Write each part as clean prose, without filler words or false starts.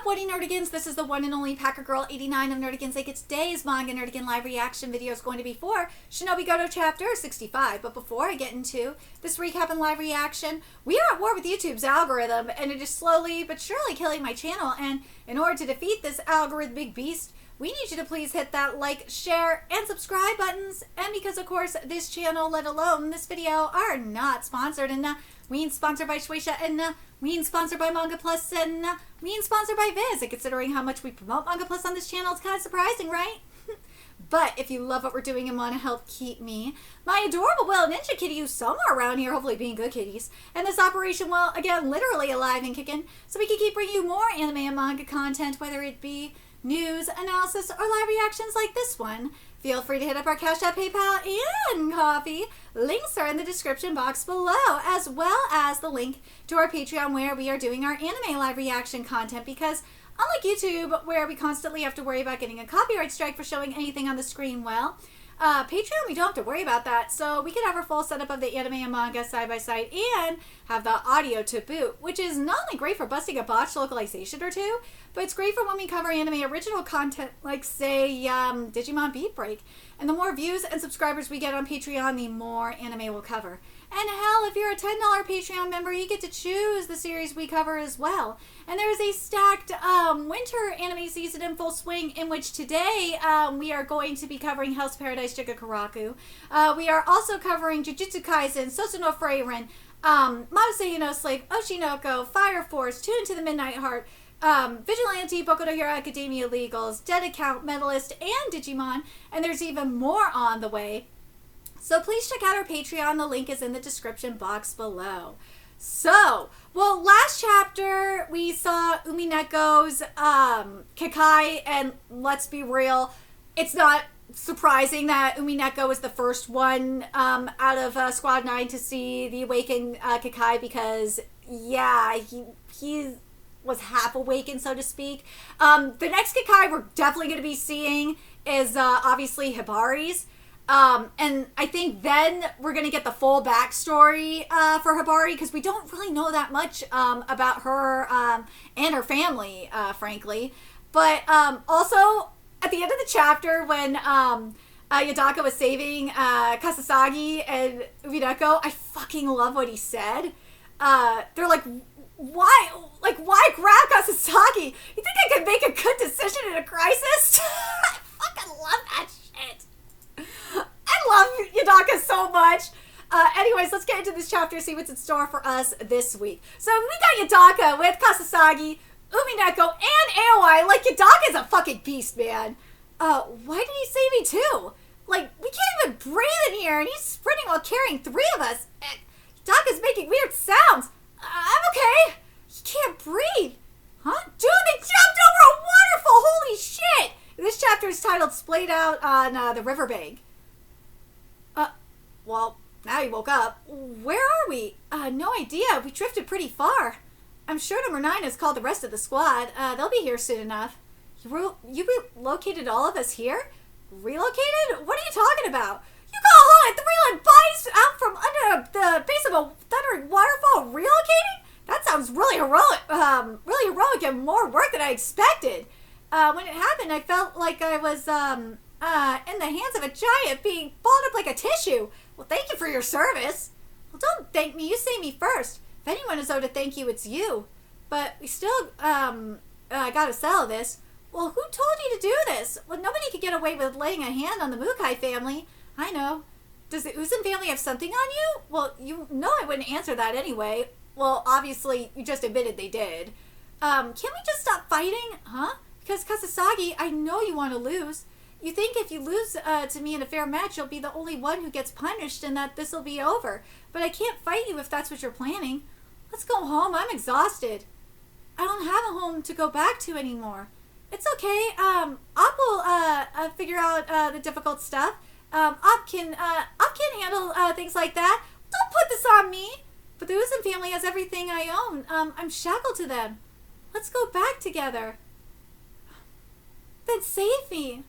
up, Woody Nerdigans? This is the one and only Packer Girl 89 of Nerdigans. Like, it's today's Manga Nerdigan live reaction video is going to be for Shinobigoto chapter 65. But before I get into this recap and live reaction, we are at war with YouTube's algorithm, and it is slowly but surely killing my channel. And in order to defeat this algorithmic beast, we need you to please hit that like, share, and subscribe buttons. And because, of course, this channel, let alone this video, are not sponsored. And we ain't sponsored by Shueisha, and we ain't sponsored by Manga Plus, and we ain't sponsored by Viz. And considering how much we promote Manga Plus on this channel, it's kind of surprising, right? But if you love what we're doing and want to help keep me, my adorable little ninja kitty who's somewhere around here, hopefully being good kitties, and this operation, well, again, literally alive and kicking, so we can keep bringing you more anime and manga content, whether it be news, analysis, or live reactions like this one. Feel free to hit up our Cash App, PayPal, and Coffee. Links are in the description box below, as well as the link to our Patreon where we are doing our anime live reaction content, because unlike YouTube, where we constantly have to worry about getting a copyright strike for showing anything on the screen, well, Patreon, we don't have to worry about that, so we can have our full setup of the anime and manga side by side and have the audio to boot, which is not only great for busting a botched localization or two, but it's great for when we cover anime original content like, say, Digimon Beat Break. And the more views and subscribers we get on Patreon, the more anime we'll cover. And hell, if you're a $10 Patreon member, you get to choose the series we cover as well. And there's a stacked winter anime season in full swing, in which today we are going to be covering Hell's Paradise Jigakuraku. We are also covering Jujutsu Kaisen, Sosu no Frieren, Mausei no Slave, Oshinoko, Fire Force, Tune to the Midnight Heart, Vigilante, Boku no Hero Academia Legals, Dead Account, Medalist, and Digimon. And there's even more on the way. So please check out our Patreon. The link is in the description box below. So, well, last chapter we saw Umineko's Kekai, and let's be real, it's not surprising that Umineko was the first one out of Squad 9 to see the awakened Kekai, because, yeah, he was half awakened, so to speak. The next Kekai we're definitely going to be seeing is obviously Hibari's. And I think then we're going to get the full backstory for Hibari, because we don't really know that much about her and her family, frankly. But also, at the end of the chapter, when Yadaka was saving Kasasagi and Umineko, I fucking love what he said. They're like, why grab Kasasagi? You think I could make a good decision in a crisis? I fucking love that shit. I love Yadaka so much. Anyways, let's get into this chapter and see what's in store for us this week. So we got Yadaka with Kasasagi, Umineko, and Aoi. Like, Yadaka's a fucking beast, man. Why did he save me too? Like, we can't even breathe in here, and he's sprinting while carrying 3 of us. Yadaka's making weird sounds. I'm okay. He can't breathe. Huh? Dude, they jumped over a waterfall. Holy shit. This chapter is titled Splayed Out on the Riverbank. Well, now he woke up. Where are we? No idea. We drifted pretty far. I'm sure number 9 has called the rest of the squad. They'll be here soon enough. You relocated all of us here? Relocated? What are you talking about? You call Hot 3-line bodies out from under the base of a thundering waterfall relocating? That sounds really heroic and more work than I expected. When it happened, I felt like I was in the hands of a giant being balled up like a tissue. Well, thank you for your service. Well, don't thank me. You say me first. If anyone is owed to thank you, it's you. But we still gotta settle this. Well, who told you to do this? Well, nobody could get away with laying a hand on the Mukai family. I know. Does the UIZEN family have something on you? Well, you know I wouldn't answer that anyway. Well, obviously, you just admitted they did. Can't we just stop fighting? Huh? Because Kasasagi, I know you want to lose. You think if you lose to me in a fair match, you'll be the only one who gets punished and that this will be over. But I can't fight you if that's what you're planning. Let's go home. I'm exhausted. I don't have a home to go back to anymore. It's okay. Op will figure out the difficult stuff. Op can handle things like that. Don't put this on me. But the UIZEN family has everything I own. I'm shackled to them. Let's go back together. Then save me.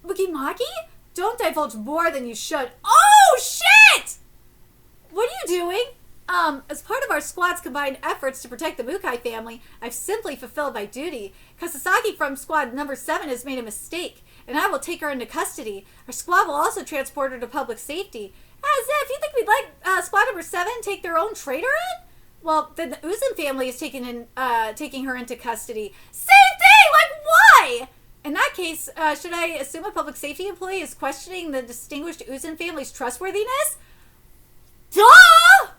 Mugimaki? Don't divulge more than you should. Oh, shit! What are you doing? As part of our squad's combined efforts to protect the Mukai family, I've simply fulfilled my duty. Kasasagi from squad number 7 has made a mistake, and I will take her into custody. Our squad will also transport her to public safety. As if you think we'd let squad number 7 take their own traitor in? Well, then the UIZEN family is taking her into custody. Same thing! Like, why? In that case, should I assume a public safety employee is questioning the distinguished UIZEN family's trustworthiness? Duh!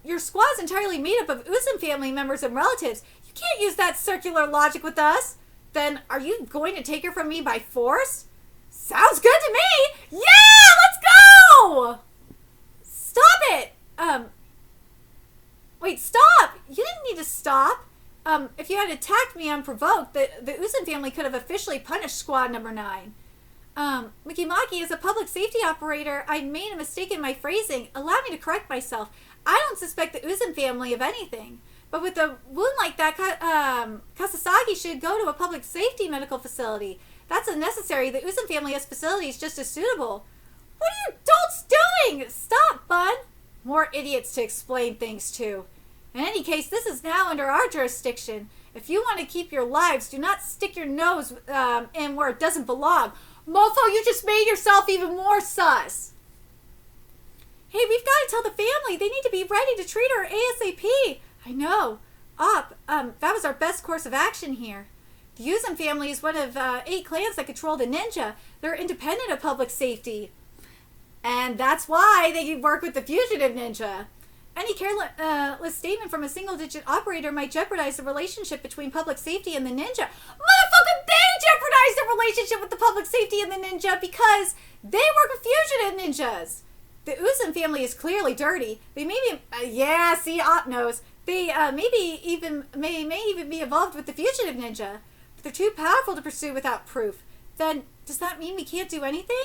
Your squad's entirely made up of UIZEN family members and relatives. You can't use that circular logic with us. Then, are you going to take her from me by force? Sounds good to me! Yeah! Let's go! Stop it! Wait, stop! You didn't need to stop. If you had attacked me unprovoked, the UIZEN family could have officially punished squad number 9. Mikimaki, as a public safety operator, I made a mistake in my phrasing. Allow me to correct myself. I don't suspect the UIZEN family of anything. But with a wound like that, Kasasagi should go to a public safety medical facility. That's unnecessary. The UIZEN family has facilities just as suitable. What are you adults doing? Stop, Bun. More idiots to explain things to. In any case, this is now under our jurisdiction. If you want to keep your lives, do not stick your nose in where it doesn't belong. Mofo, you just made yourself even more sus. Hey, we've got to tell the family. They need to be ready to treat her ASAP. I know. That was our best course of action here. The UIZEN family is one of 8 clans that control the ninja. They're independent of public safety. And that's why they work with the fugitive ninja. Any careless statement from a single-digit operator might jeopardize the relationship between public safety and the ninja. Motherfucker, they jeopardize the relationship with the public safety and the ninja because they work with fugitive ninjas. The UIZEN family is clearly dirty. They may be, Op knows. They may even be involved with the fugitive ninja. But they're too powerful to pursue without proof. Then, does that mean we can't do anything?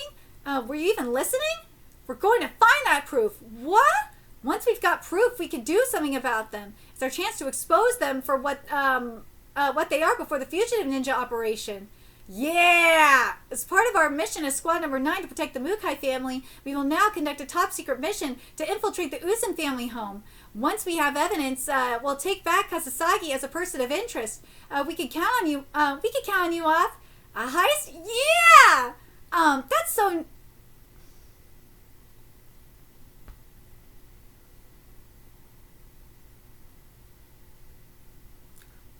Were you even listening? We're going to find that proof. What? Once we've got proof, we can do something about them. It's our chance to expose them for what they are before the fugitive ninja operation. Yeah! As part of our mission as Squad Number 9 to protect the Mukai family, we will now conduct a top-secret mission to infiltrate the UIZEN family home. Once we have evidence, we'll take back Kasasagi as a person of interest. We can count on you. We can count on you off. A heist? Yeah! That's so...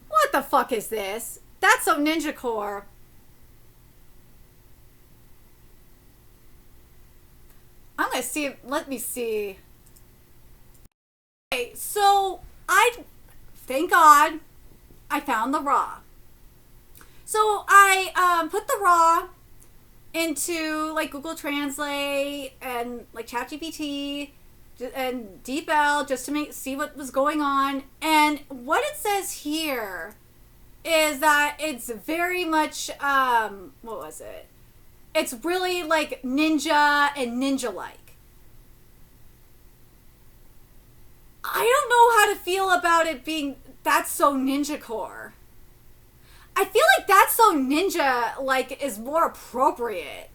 What the fuck is this? That's so Ninja Core. I'm gonna see. Let me see. Okay, so thank God, I found the raw. So I put the raw into like Google Translate and like ChatGPT and DeepL just to see what was going on. And what it says here is that it's very much what was it? It's really like ninja and ninja-like. I don't know how to feel about it being That's So Ninja Core. I feel like That's So Ninja like is more appropriate.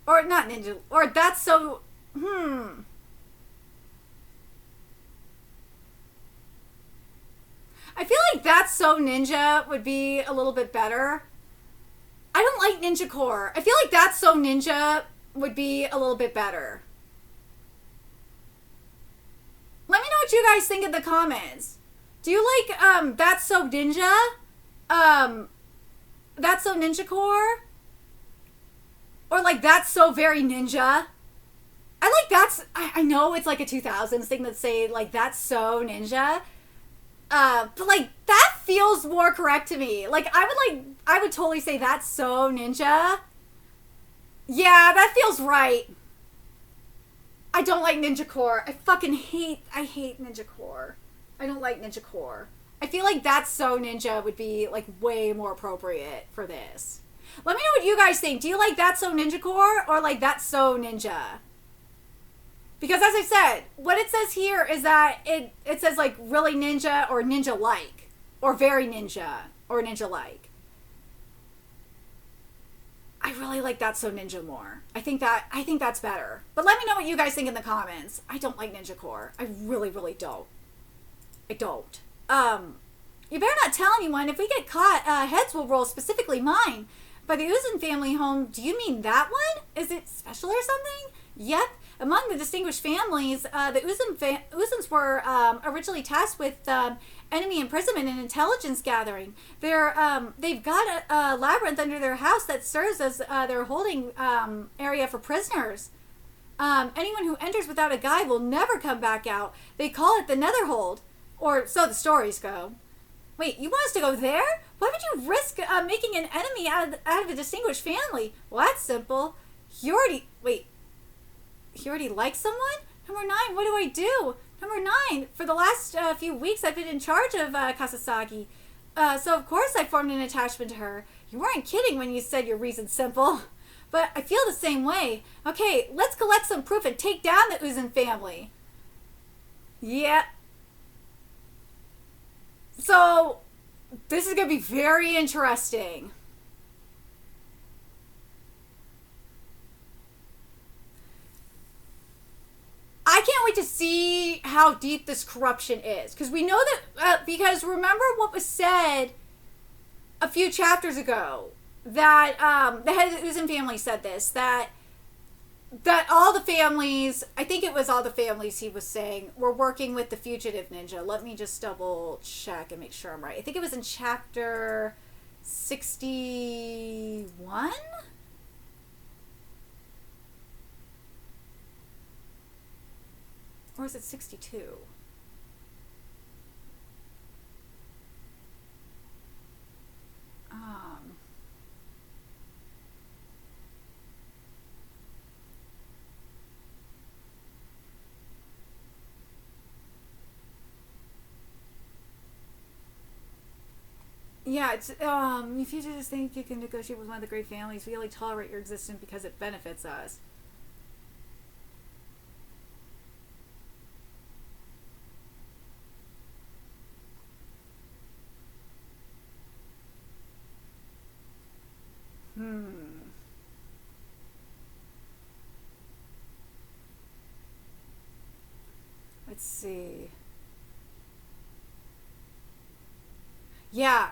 Or not ninja, or That's So I feel like That's So Ninja would be a little bit better. I don't like Ninja Core. I feel like That's So Ninja would be a little bit better. Let me know what you guys think in the comments. Do you like That's So Ninja? That's So Ninja Core? Or like That's So Very Ninja? I like I know it's like a 2000s thing that say like That's So Ninja. But like that feels more correct to me. Like I would totally say That's So Ninja. Yeah, that feels right. I don't like Ninja Core. I hate Ninja Core. I don't like Ninja Core. I feel like That's So Ninja would be like way more appropriate for this. Let me know what you guys think. Do you like That's So Ninja Core or like That's So Ninja? Because as I said, what it says here is that it says like really ninja or ninja-like or very ninja or ninja-like. I really like That's So Ninja more. I think that's better. But let me know what you guys think in the comments. I don't like Ninja Core. I really, really don't. I don't. You better not tell anyone. If we get caught, heads will roll, specifically mine. By the UIZEN family home, do you mean that one? Is it special or something? Yep. Among the distinguished families, the UIZENs were originally tasked with enemy imprisonment and intelligence gathering. They've got a labyrinth under their house that serves as their holding area for prisoners. Anyone who enters without a guide will never come back out. They call it the Netherhold, or so the stories go. Wait, you want us to go there? Why would you risk making an enemy out of a distinguished family? Well, that's simple. He already likes someone? Number 9, what do I do? Number 9, for the last few weeks I've been in charge of Kasasagi. So of course I formed an attachment to her. You weren't kidding when you said your reason's simple. But I feel the same way. Okay, let's collect some proof and take down the UIZEN family. Yeah. So, this is going to be very interesting. I can't wait to see how deep this corruption is. Because we know that, because remember what was said a few chapters ago. That, the head of the UIZEN family said this. That all the families, I think it was all the families he was saying, were working with the fugitive ninja. Let me just double check and make sure I'm right. I think it was in chapter 61? Or is it 62? Yeah, it's, if you just think you can negotiate with one of the great families, we only tolerate your existence because it benefits us. Let's see. Yeah.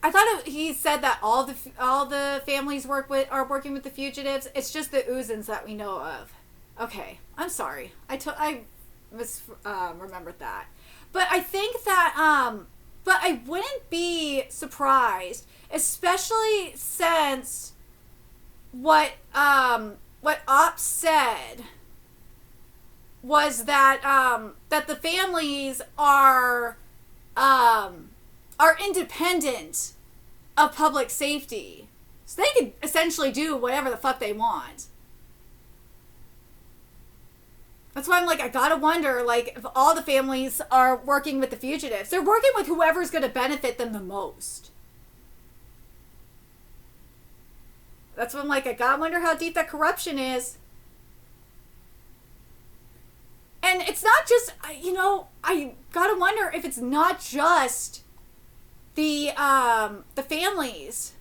I thought he said that all the families are working with the fugitives. It's just the UIZENs that we know of. Okay, I'm sorry. I remembered that. But I think that but I wouldn't be surprised, especially since what Ops said was that that the families are independent of public safety. So they can essentially do whatever the fuck they want. That's why I'm like, I gotta wonder, like, if all the families are working with the fugitives. They're working with whoever's gonna benefit them the most. That's why I'm like, I gotta wonder how deep that corruption is. And it's not just, you know, I gotta wonder if it's not just the families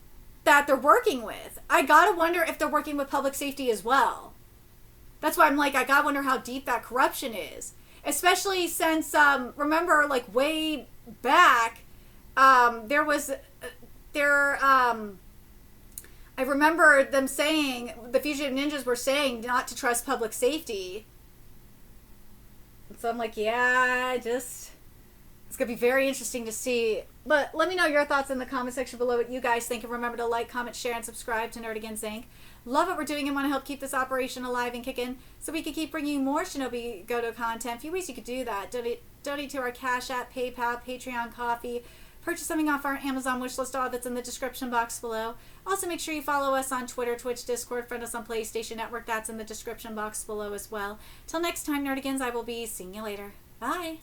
that they're working with. I gotta wonder if they're working with public safety as well. That's why I'm like, I gotta wonder how deep that corruption is. Especially since, remember, like, way back, I remember them saying, the fugitive ninjas were saying not to trust public safety. So I'm like, yeah, it's going to be very interesting to see. But let me know your thoughts in the comment section below, what you guys think. And remember to like, comment, share, and subscribe to Nerdigans Inc. Love what we're doing and want to help keep this operation alive and kicking so we can keep bringing you more Shinobigoto content. A few ways you could do that. Donate to our Cash App, PayPal, Patreon, Coffee. Purchase something off our Amazon wishlist, all that's in the description box below. Also, make sure you follow us on Twitter, Twitch, Discord, friend us on PlayStation Network. That's in the description box below as well. Till next time, Nerdigans, I will be seeing you later. Bye!